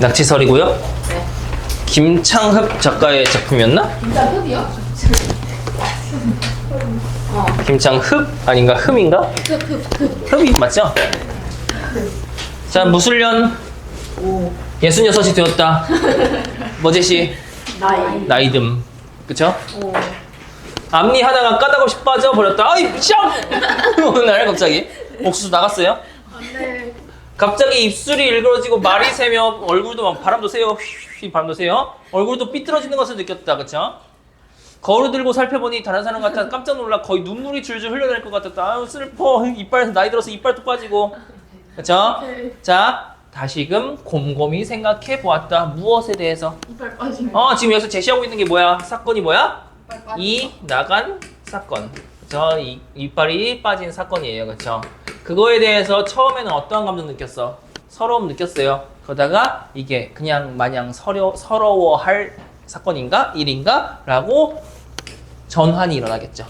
낙지설이고요. 네. 김창흡 작가의 작품이었나? 김장흡이요? 김창흡 아닌가? 흠인가? 흠이 맞죠? 자, 무술년 66이 되었다. 머제시 나이듬. 그쵸? 앞니 하나가 까닭없이 빠져버렸다. 아이, 샹! 어느 날 갑자기 옥수수 나갔어요. 네. 갑자기 입술이 일그러지고 말이 새며 얼굴도 막 바람도 새요. 휘휘 바람도 새요. 얼굴도 삐뚤어지는 것을 느꼈다. 그쵸? 거울을 들고 살펴보니 다른 사람 같아 깜짝 놀라 거의 눈물이 줄줄 흘러낼 것 같았다. 아유 슬퍼. 이빨 나이 들어서 이빨도 빠지고. 그쵸? 네. 자, 다시금 곰곰이 생각해 보았다. 무엇에 대해서? 이빨 빠진 거. 지금 여기서 제시하고 있는 게 뭐야? 사건이 뭐야? 이빨 빠진 이 나간 사건. 그쵸? 이빨이 빠진 사건이에요. 그쵸? 그거에 대해서 처음에는 어떠한 감정 느꼈어? 서러움 느꼈어요. 그러다가 이게 그냥 마냥 서러워할 사건인가? 일인가? 라고 전환이 일어나겠죠.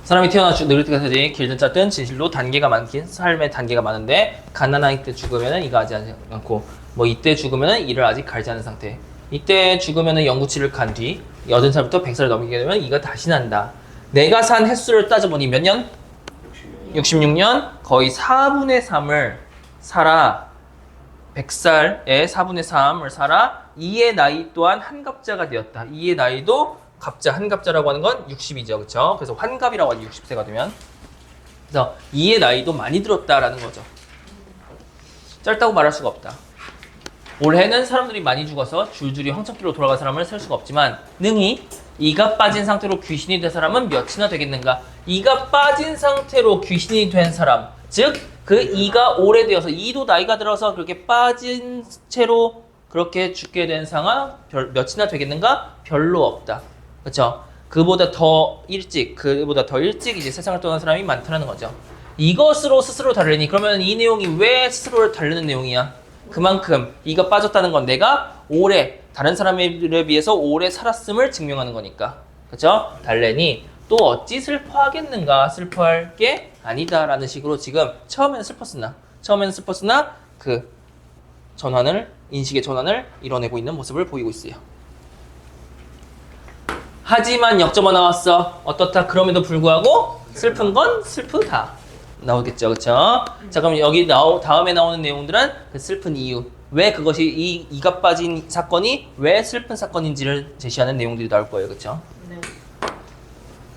사람이 태어나 늙을 때까지 길든 짧든 진실로 단계가 많긴 삶의 단계가 많은데 갓난아기 때 죽으면은 이거 하지 않고 뭐 이때 죽으면은 이를 아직 갈지 않은 상태. 이때 죽으면은 영구치를 간 뒤 80살부터 100살을 넘기게 되면 이가 다시 난다. 내가 산 횟수를 따져보니 몇 년? 66년. 거의 4분의 3을 살아. 100살의 4분의 3을 살아. 이의 나이 또한 한갑자가 되었다. 이의 나이도 갑자, 한갑자라고 하는 건 60이죠. 그쵸? 그래서 환갑이라고 하죠. 60세가 되면. 그래서 이의 나이도 많이 들었다라는 거죠. 짧다고 말할 수가 없다. 올해는 사람들이 많이 죽어서 줄줄이 황천길로 돌아간 사람을 셀 수가 없지만 능히 이가 빠진 상태로 귀신이 된 사람은 몇이나 되겠는가? 이가 빠진 상태로 귀신이 된 사람, 즉 그 이가 오래되어서 이도 나이가 들어서 그렇게 빠진 채로 그렇게 죽게 된 상황 몇이나 되겠는가? 별로 없다. 그렇죠? 그보다 더 일찍 이제 세상을 떠난 사람이 많다는 거죠. 이것으로 스스로 다르니 그러면 이 내용이 왜 스스로를 다루는 내용이야? 그만큼 이가 빠졌다는 건 내가 오래 다른 사람에 비해서 오래 살았음을 증명하는 거니까. 그쵸? 달래니 또 어찌 슬퍼하겠는가? 슬퍼할 게 아니다라는 식으로 지금 처음에는 슬펐으나 그 인식의 전환을 이뤄내고 있는 모습을 보이고 있어요. 하지만 역점어 나왔어. 어떻다? 그럼에도 불구하고 슬픈 건 슬프다. 나오겠죠, 그쵸? 자, 그럼 여기 다음에 나오는 내용들은 그 슬픈 이유, 왜 그것이 이가 빠진 사건이 왜 슬픈 사건인지를 제시하는 내용들이 나올 거예요, 그쵸? 네.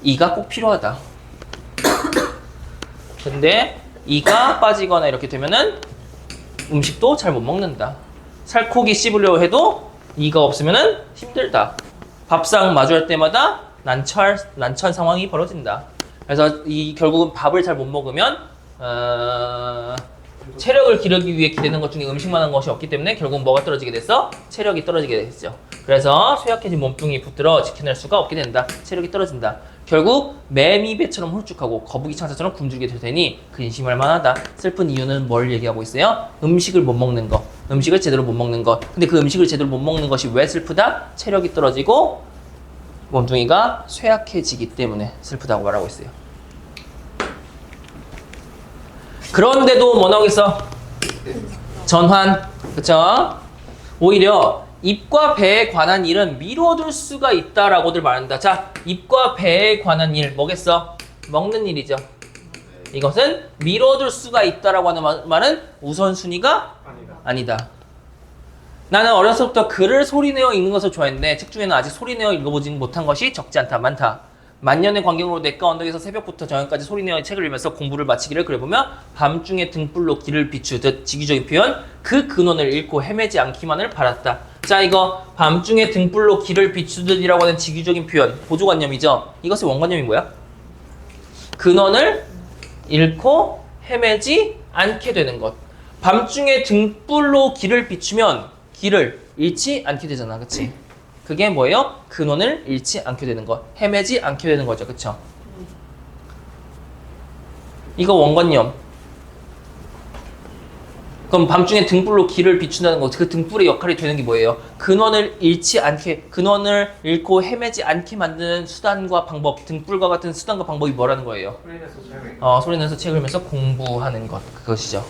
이가 꼭 필요하다. 근데 이가 빠지거나 이렇게 되면은 음식도 잘 못 먹는다. 살코기 씹으려 해도 이가 없으면은 힘들다. 밥상 마주할 때마다 난처한 상황이 벌어진다. 그래서 결국은 밥을 잘 못 먹으면 체력을 기르기 위해 기르는 것 중에 음식만한 것이 없기 때문에 결국 뭐가 떨어지게 됐어? 체력이 떨어지게 됐죠. 그래서 쇠약해진 몸뚱이 붙들어 지켜낼 수가 없게 된다. 체력이 떨어진다. 결국 매미배처럼 홀쭉하고 거북이 창자처럼 굶주리게 될 테니 근심할 만하다. 슬픈 이유는 뭘 얘기하고 있어요? 음식을 못 먹는 것. 음식을 제대로 못 먹는 것. 근데 그 음식을 제대로 못 먹는 것이 왜 슬프다? 체력이 떨어지고 몸뚱이가 쇠약해지기 때문에 슬프다고 말하고 있어요. 그런데도 뭐 나오겠어? 전환. 그쵸? 오히려 입과 배에 관한 일은 미뤄둘 수가 있다라고들 말한다. 자, 입과 배에 관한 일 뭐겠어? 먹는 일이죠. 이것은 미뤄둘 수가 있다라고 하는 말은 우선순위가 아니다. 나는 어려서부터 글을 소리내어 읽는 것을 좋아했는데 책 중에는 아직 소리내어 읽어보지 못한 것이 적지 않다. 많다. 만년의 광경으로 내과 언덕에서 새벽부터 저녁까지 소리내어 책을 읽으면서 공부를 마치기를 그려보며 밤중에 등불로 길을 비추듯 지기적인 표현 그 근원을 잃고 헤매지 않기만을 바랐다. 자, 이거 밤중에 등불로 길을 비추듯이라고 하는 지기적인 표현 보조관념이죠. 이것의 원관념이 뭐야? 근원을 잃고 헤매지 않게 되는 것. 밤중에 등불로 길을 비추면 길을 잃지 않게 되잖아. 그치? 그게 뭐예요? 근원을 잃지 않게 되는 것. 헤매지 않게 되는 거죠. 그쵸? 이거 원관념. 그럼 밤중에 등불로 길을 비춘다는 거, 그 등불의 역할이 되는 게 뭐예요? 근원을 잃고 헤매지 않게 만드는 수단과 방법, 등불과 같은 수단과 방법이 뭐라는 거예요? 소리 내서 책을 읽으면서 공부하는 것. 그것이죠.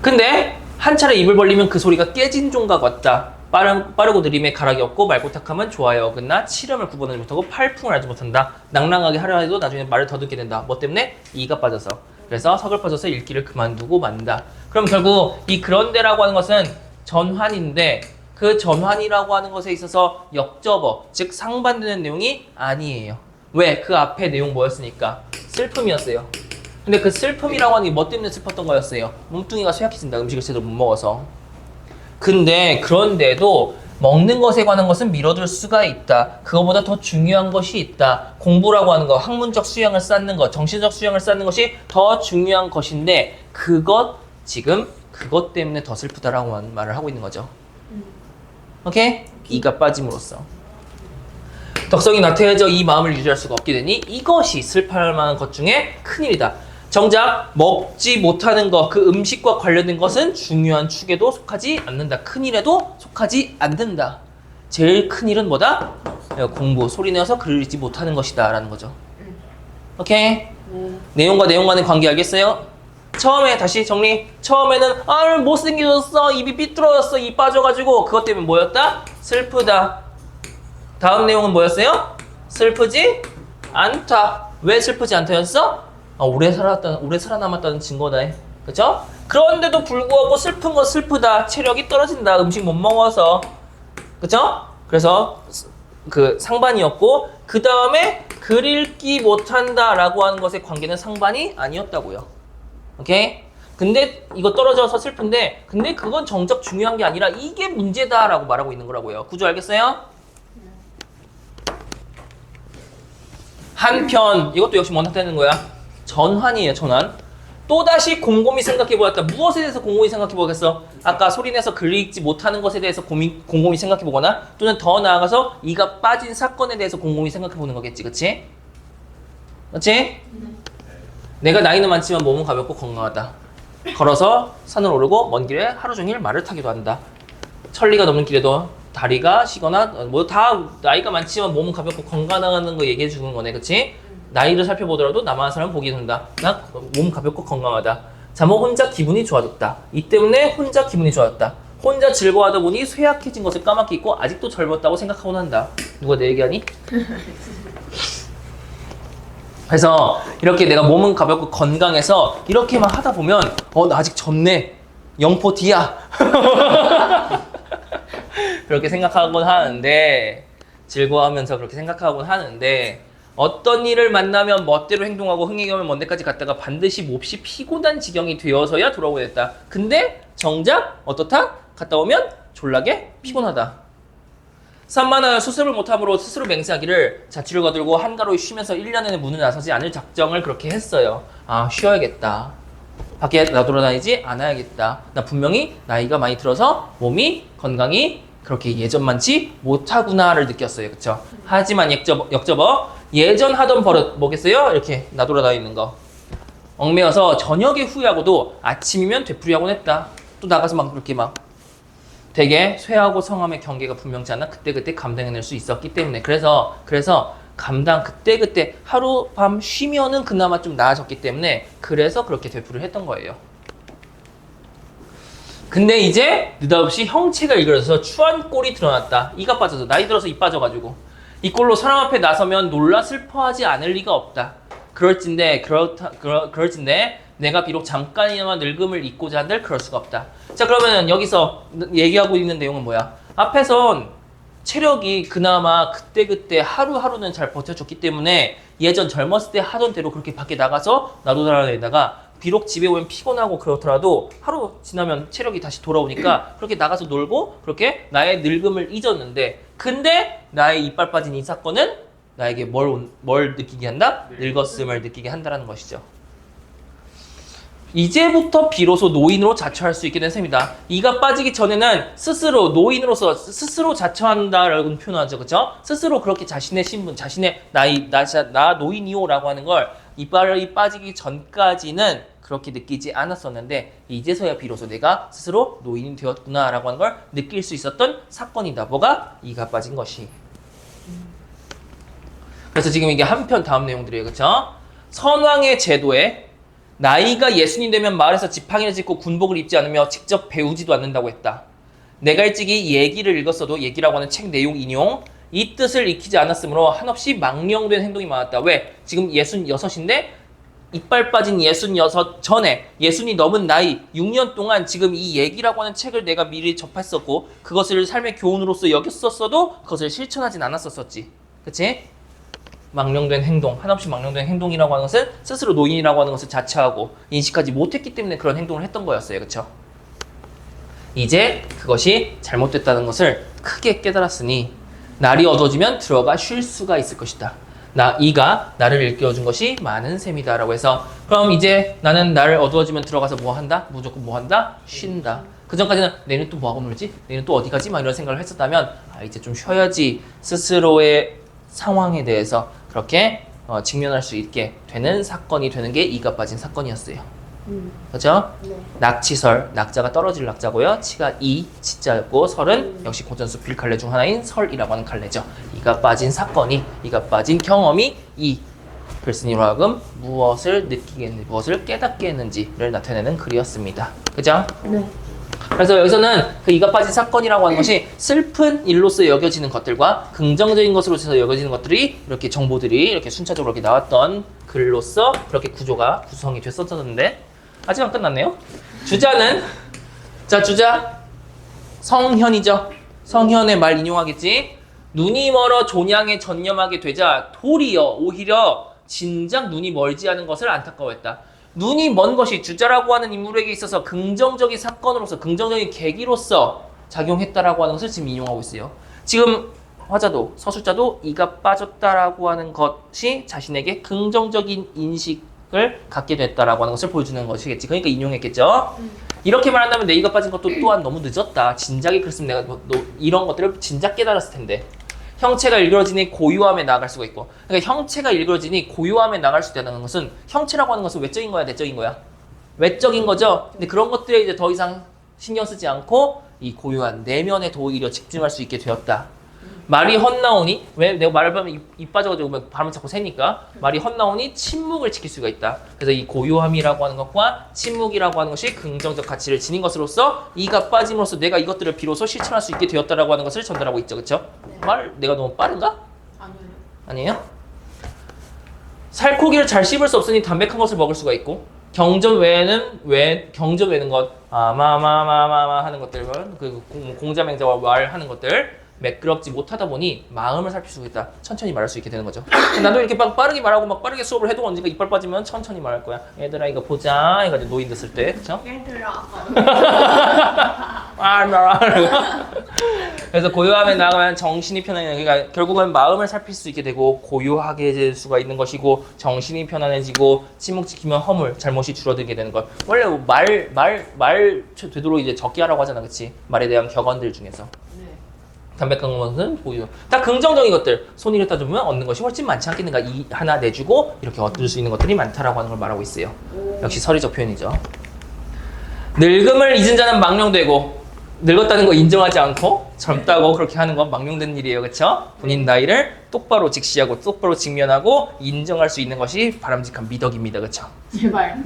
근데 한 차례 입을 벌리면 그 소리가 깨진 종과 같다. 빠르고 느림에 가락이 없고 맑고 탁하면 좋아요 어긋나 치름을 구분하지 못하고 팔풍을 알지 못한다. 낭랑하게 하려 해도 나중에 말을 더 듣게 된다. 뭐 때문에? 이가 빠져서. 그래서 서글퍼져서 읽기를 그만두고 만다. 그럼 결국 이 그런데라고 하는 것은 전환인데 그 전환이라고 하는 것에 있어서 역접어, 즉 상반되는 내용이 아니에요. 왜? 그 앞에 내용 뭐였으니까? 슬픔이었어요. 근데 그 슬픔이라고 하는 게 뭐 때문에 슬펐던 거였어요? 몸뚱이가 쇠약해진다. 음식을 제대로 못 먹어서. 근데 그런데도 먹는 것에 관한 것은 미뤄둘 수가 있다. 그거보다 더 중요한 것이 있다. 공부라고 하는 거, 학문적 수양을 쌓는 것, 정신적 수양을 쌓는 것이 더 중요한 것인데 지금 그것 때문에 더 슬프다라고 하는 말을 하고 있는 거죠. 오케이? 이가 빠짐으로써. 덕성이 나태해져 이 마음을 유지할 수가 없게 되니 이것이 슬퍼할 만한 것 중에 큰일이다. 정작 먹지 못하는 것, 그 음식과 관련된 것은 중요한 축에도 속하지 않는다. 큰일에도 속하지 않는다. 제일 큰일은 뭐다? 공부, 소리내어서 글을 읽지 못하는 것이다 라는 거죠. 오케이? 내용과 내용 간의 관계 알겠어요? 처음에 다시 정리. 처음에는 못생겨졌어, 입이 삐뚤어졌어, 입 빠져가지고 그것 때문에 뭐였다? 슬프다. 다음 내용은 뭐였어요? 슬프지 않다. 왜 슬프지 않다였어? 오래 살아남았다는 증거다. 그쵸? 그런데도 불구하고 슬픈 건 슬프다. 체력이 떨어진다. 음식 못 먹어서. 그쵸? 그래서 그 상반이었고, 그 다음에 글 읽기 못한다 라고 하는 것의 관계는 상반이 아니었다고요. 오케이? 근데 이거 떨어져서 슬픈데, 근데 그건 정작 중요한 게 아니라 이게 문제다 라고 말하고 있는 거라고요. 구조 알겠어요? 한편 이것도 역시 뭐 나타내는 거야? 전환이에요. 전환. 또다시 곰곰이 생각해보았다. 무엇에 대해서 곰곰이 생각해보겠어? 아까 소리내서 글 읽지 못하는 것에 대해서 곰곰이 생각해보거나 또는 더 나아가서 이가 빠진 사건에 대해서 곰곰이 생각해보는 거겠지. 그치? 그치? 내가 나이는 많지만 몸은 가볍고 건강하다. 걸어서 산을 오르고 먼 길에 하루 종일 말을 타기도 한다. 천리가 넘는 길에도 다리가 쉬거나 뭐 다 나이가 많지만 몸은 가볍고 건강하다는 거 얘기해 주는 거네. 그치? 나이를 살펴보더라도 나만한 사람 보기 든다. 나 몸 가볍고 건강하다. 자모 혼자 기분이 좋아졌다. 이 때문에 혼자 기분이 좋아졌다. 혼자 즐거워하다 보니 쇠약해진 것을 까맣게 잊고 아직도 젊었다고 생각하곤 한다. 누가 내 얘기하니? 그래서 이렇게 내가 몸은 가볍고 건강해서 이렇게만 하다 보면 나 아직 젊네. 영포 D야. 그렇게 생각하곤 하는데 즐거워하면서 그렇게 생각하곤 하는데 어떤 일을 만나면 멋대로 행동하고 흥에 오면 먼 데까지 갔다가 반드시 몹시 피곤한 지경이 되어서야 돌아오게 됐다. 근데 정작 어떻다? 갔다 오면 졸라게 피곤하다. 산만하여 수습을 못함으로 스스로 맹세하기를 자취를 거들고 한가로이 쉬면서 1년에는 문을 나서지 않을 작정을 그렇게 했어요. 쉬어야겠다. 밖에 나돌아다니지 않아야겠다. 나 분명히 나이가 많이 들어서 몸이 건강이 그렇게 예전만치 못하구나를 느꼈어요. 그쵸? 하지만 역접어 예전 하던 버릇 뭐겠어요? 이렇게 나돌아다니는 거 얽매여서 저녁에 후회하고도 아침이면 되풀이하곤 했다. 또 나가서 막 그렇게 막 되게 쇠하고 성함의 경계가 분명치 않아 그때그때 감당해낼 수 있었기 때문에 그래서 감당 그때그때 하루밤 쉬면은 그나마 좀 나아졌기 때문에 그래서 그렇게 되풀이를 했던 거예요. 근데 이제 느닷없이 형체가 일그러져서 추한 꼴이 드러났다. 이가 빠져서 나이 들어서 이 빠져가지고 이 꼴로 사람 앞에 나서면 놀라 슬퍼하지 않을 리가 없다. 그럴진데 내가 비록 잠깐이나마 늙음을 잊고자 한들 그럴 수가 없다. 자 그러면 여기서 얘기하고 있는 내용은 뭐야? 앞에선 체력이 그나마 그때그때 하루하루는 잘 버텨줬기 때문에 예전 젊었을 때 하던 대로 그렇게 밖에 나가서 나돌아다니다가 비록 집에 오면 피곤하고 그렇더라도 하루 지나면 체력이 다시 돌아오니까 그렇게 나가서 놀고 그렇게 나의 늙음을 잊었는데 근데 나의 이빨 빠진 이 사건은 나에게 뭘 느끼게 한다? 늙었음을 느끼게 한다는 것이죠. 이제부터 비로소 노인으로 자처할 수 있게 된 셈이다. 이가 빠지기 전에는 스스로 노인으로서 스스로 자처한다라고 표현하죠. 그렇죠? 스스로 그렇게 자신의 신분, 자신의 나 노인이요라고 하는 걸 이빨이 빠지기 전까지는 그렇게 느끼지 않았었는데 이제서야 비로소 내가 스스로 노인이 되었구나라고 하는 걸 느낄 수 있었던 사건이다. 뭐가? 이가 빠진 것이. 그래서 지금 이게 한편 다음 내용들이에요. 그렇죠? 선왕의 제도에 나이가 예순이 되면 마을에서 지팡이를 짚고 군복을 입지 않으며 직접 배우지도 않는다고 했다. 내가 일찍이 얘기를 읽었어도 얘기라고 하는 책 내용 인용 이 뜻을 익히지 않았으므로 한없이 망령된 행동이 많았다. 왜? 지금 66인데 이빨 빠진 66 전에 예순이 넘은 나이 6년 동안 지금 이 얘기라고 하는 책을 내가 미리 접했었고 그것을 삶의 교훈으로서 여겼었어도 그것을 실천하진 않았었지. 그치? 망령된 행동, 한없이 망령된 행동이라고 하는 것은 스스로 노인이라고 하는 것을 자처하고 인식하지 못했기 때문에 그런 행동을 했던 거였어요. 그쵸? 이제 그것이 잘못됐다는 것을 크게 깨달았으니 날이 어두워지면 들어가 쉴 수가 있을 것이다. 이가 나를 일깨워준 것이 많은 셈이다 라고 해서 그럼 이제 나는 날 어두워지면 들어가서 뭐 한다? 무조건 뭐 한다? 쉰다. 그 전까지는 내일은 또 뭐하고 놀지? 내일은 또 어디 가지? 막 이런 생각을 했었다면 이제 좀 쉬어야지 스스로의 상황에 대해서 그렇게 직면할 수 있게 되는 사건이 되는 게 이가 빠진 사건이었어요. 그죠? 네. 낙치설, 낙자가 떨어질 낙자고요. 치가 이, 치자였고 설은 역시 고전수 빌칼레 중 하나인 설이라고 하는 칼레죠. 이가 빠진 사건이, 이가 빠진 경험이 이 글쓴이로 하여금 무엇을 느끼게 했는지, 무엇을 깨닫게 했는지를 나타내는 글이었습니다. 그죠? 네. 그래서 여기서는 그 이가 빠진 사건이라고 하는 것이 슬픈 일로서 여겨지는 것들과 긍정적인 것으로서 여겨지는 것들이 이렇게 정보들이 이렇게 순차적으로 이렇게 나왔던 글로서 그렇게 구성이 됐었는데 아직 안 끝났네요. 주자는 주자 성현이죠. 성현의 말 인용하겠지. 눈이 멀어 존양에 전념하게 되자 도리어 오히려 진작 눈이 멀지 않은 것을 안타까워했다. 눈이 먼 것이 주자라고 하는 인물에게 있어서 긍정적인 사건으로서 긍정적인 계기로서 작용했다라고 하는 것을 지금 인용하고 있어요. 지금 화자도 서술자도 이가 빠졌다라고 하는 것이 자신에게 긍정적인 인식을 갖게 됐다라고 하는 것을 보여주는 것이겠지. 그러니까 인용했겠죠. 이렇게 말한다면 내 이가 빠진 것도 또한 너무 늦었다. 진작에 그랬으면 내가 이런 것들을 진작 깨달았을 텐데. 형체가 일그러지니 고요함에 나아갈 수가 있고, 그러니까 형체가 일그러지니 고요함에 나아갈 수 있다는 것은 형체라고 하는 것은 외적인 거야, 내적인 거야? 외적인 거죠. 근데 그런 것들에 이제 더 이상 신경 쓰지 않고 이 고요한 내면에 오히려 집중할 수 있게 되었다. 말이 헛나오니, 왜 내가 말을 하면 입 빠져가지고 발음을 자꾸 새니까 말이 헛나오니 침묵을 지킬 수가 있다. 그래서 이 고요함이라고 하는 것과 침묵이라고 하는 것이 긍정적 가치를 지닌 것으로서 이가 빠짐으로써 내가 이것들을 비로소 실천할 수 있게 되었다라고 하는 것을 전달하고 있죠. 그렇죠? 네. 말 내가 너무 빠른가? 아니요. 아니에요? 살코기를 잘 씹을 수 없으니 담백한 것을 먹을 수가 있고 경전 외에는 것 마마마마마 하는 것들 그 공자맹자와 말하는 것들 매끄럽지 못하다 보니 마음을 살필 수 있다. 천천히 말할 수 있게 되는 거죠. 나도 이렇게 막 빠르게 말하고 막 빠르게 수업을 해도 언젠가 이빨 빠지면 천천히 말할 거야. 얘들아 이거 보자. 해가지고 노인 됐을 때, 그렇죠? 얘들아. 그래서 고요함에 나가면 정신이 편안해. 그러니까 결국은 마음을 살필 수 있게 되고 고요하게 될 수가 있는 것이고 정신이 편안해지고 침묵 지키면 허물, 잘못이 줄어들게 되는 것. 원래 말 되도록 이제 적게 하라고 하잖아, 그렇지? 말에 대한 격언들 중에서. 담백한 것은 고요. 다 긍정적인 것들. 손익을 따져보면 얻는 것이 훨씬 많지 않겠는가. 이 하나 내주고 이렇게 얻을 수 있는 것들이 많다라고 하는 걸 말하고 있어요. 역시 서리적 표현이죠. 늙음을 잊은 자는 망령되고 늙었다는 거 인정하지 않고 젊다고 그렇게 하는 건 망령된 일이에요. 그렇죠? 본인 나이를 똑바로 직시하고 똑바로 직면하고 인정할 수 있는 것이 바람직한 미덕입니다. 그렇죠? 제발.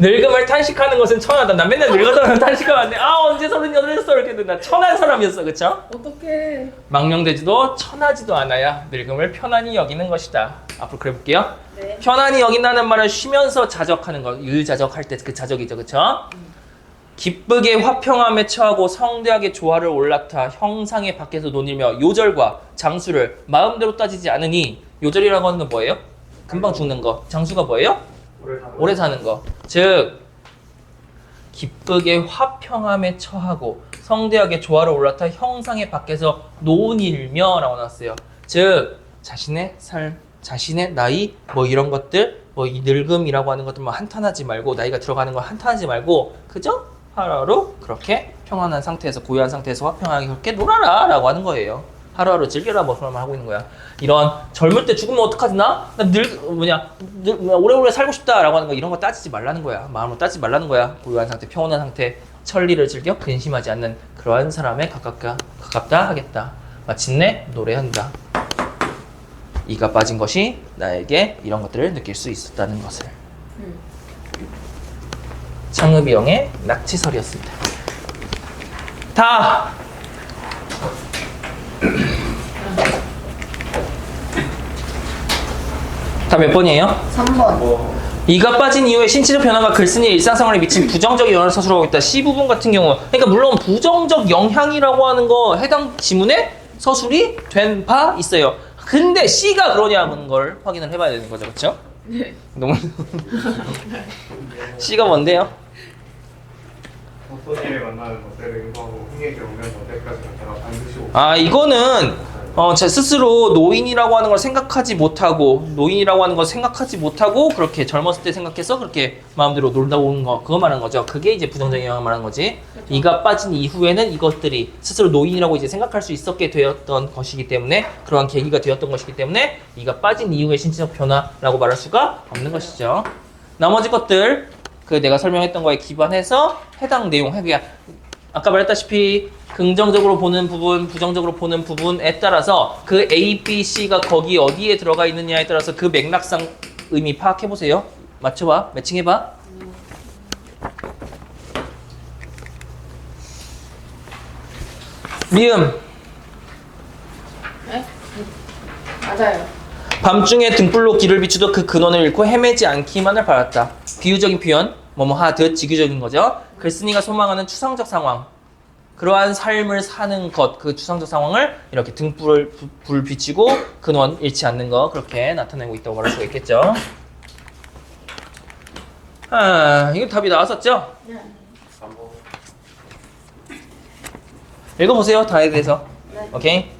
늙음을 탄식하는 것은 천하다. 나 맨날 늙었다는 탄식하면 언제 38했어 이렇게 된다. 천한 사람이었어. 그쵸? 어떡해. 망령되지도 천하지도 않아야 늙음을 편안히 여기는 것이다. 앞으로 그래 볼게요. 네. 편안히 여긴다는 말은 쉬면서 자적하는 것. 유자적할 때 그 자적이죠. 그쵸? 기쁘게 화평함에 처하고 성대하게 조화를 올라타 형상의 밖에서 논이며 요절과 장수를 마음대로 따지지 않으니 요절이라고 하는 건 뭐예요? 금방 죽는 거. 장수가 뭐예요? 오래 사는 거. 즉 기쁘게 화평함에 처하고 성대하게 조화를 올라타 형상의 밖에서 논일며 라고 나왔어요. 즉 자신의 삶, 자신의 나이 뭐 이런 것들 이 늙음이라고 하는 것들 한탄하지 말고 나이가 들어가는 거 한탄하지 말고 그죠? 하루하루 그렇게 평안한 상태에서 고요한 상태에서 화평하게 그렇게 놀아라 라고 하는 거예요. 하루하루 즐겨라 뭐 그런 말 하고 있는 거야. 이런 젊을 때 죽으면 어떡하지 나? 오래오래 살고 싶다 라고 하는 거 이런 거 따지지 말라는 거야. 마음으로 따지지 말라는 거야. 고요한 상태, 평온한 상태, 천리를 즐겨 근심하지 않는 그러한 사람에 가깝다 하겠다. 마침내 노래한다. 이가 빠진 것이 나에게 이런 것들을 느낄 수 있었다는 것을. 창의비용의 낙지설이었습니다. 다 몇 번이에요? 3번. 이가 빠진 이후에 신체적 변화가 글쓴이의 일상생활에 미친 부정적 영향을 서술하고 있다. C 부분 같은 경우, 그러니까 물론 부정적 영향이라고 하는 거 해당 지문에 서술이 된 바 있어요. 근데 C가 그러냐는 걸 확인을 해봐야 되는 거죠, 그렇죠? 네. 너무 C가 뭔데요? 어떤 일을 만나는 것들을 인도하고 흥에게 오면 어때까지는 제가 반드시 오고 아, 이거는 제 스스로 노인이라고 하는 걸 생각하지 못하고 그렇게 젊었을 때 생각해서 그렇게 마음대로 놀다 오는 거, 그거 말하는 거죠. 그게 이제 부정적인 영향을 말하는 거지. 이가 빠진 이후에는 이것들이 스스로 노인이라고 이제 생각할 수 있었게 되었던 것이기 때문에, 그러한 계기가 되었던 것이기 때문에 이가 빠진 이후의 신체적 변화라고 말할 수가 없는 것이죠. 나머지 것들 그 내가 설명했던 거에 기반해서 해당 내용, 그냥 아까 말했다시피 긍정적으로 보는 부분, 부정적으로 보는 부분에 따라서 그 A, B, C가 거기 어디에 들어가 있느냐에 따라서 그 맥락상 의미 파악해보세요. 맞춰봐. 매칭해봐. 미음. 네? 맞아요. 밤중에 등불로 길을 비추도 그 근원을 잃고 헤매지 않기만을 바랐다. 비유적인 표현, 뭐뭐 하듯 지규적인 거죠. 글쓴이가 소망하는 추상적 상황, 그러한 삶을 사는 것, 그 추상적 상황을 이렇게 등불을 불 비치고 근원 잃지 않는 거, 그렇게 나타내고 있다고 말할 수가 있겠죠. 아, 이거 답이 나왔었죠? 네. 읽어보세요, 다에 대해서. 네. 오케이?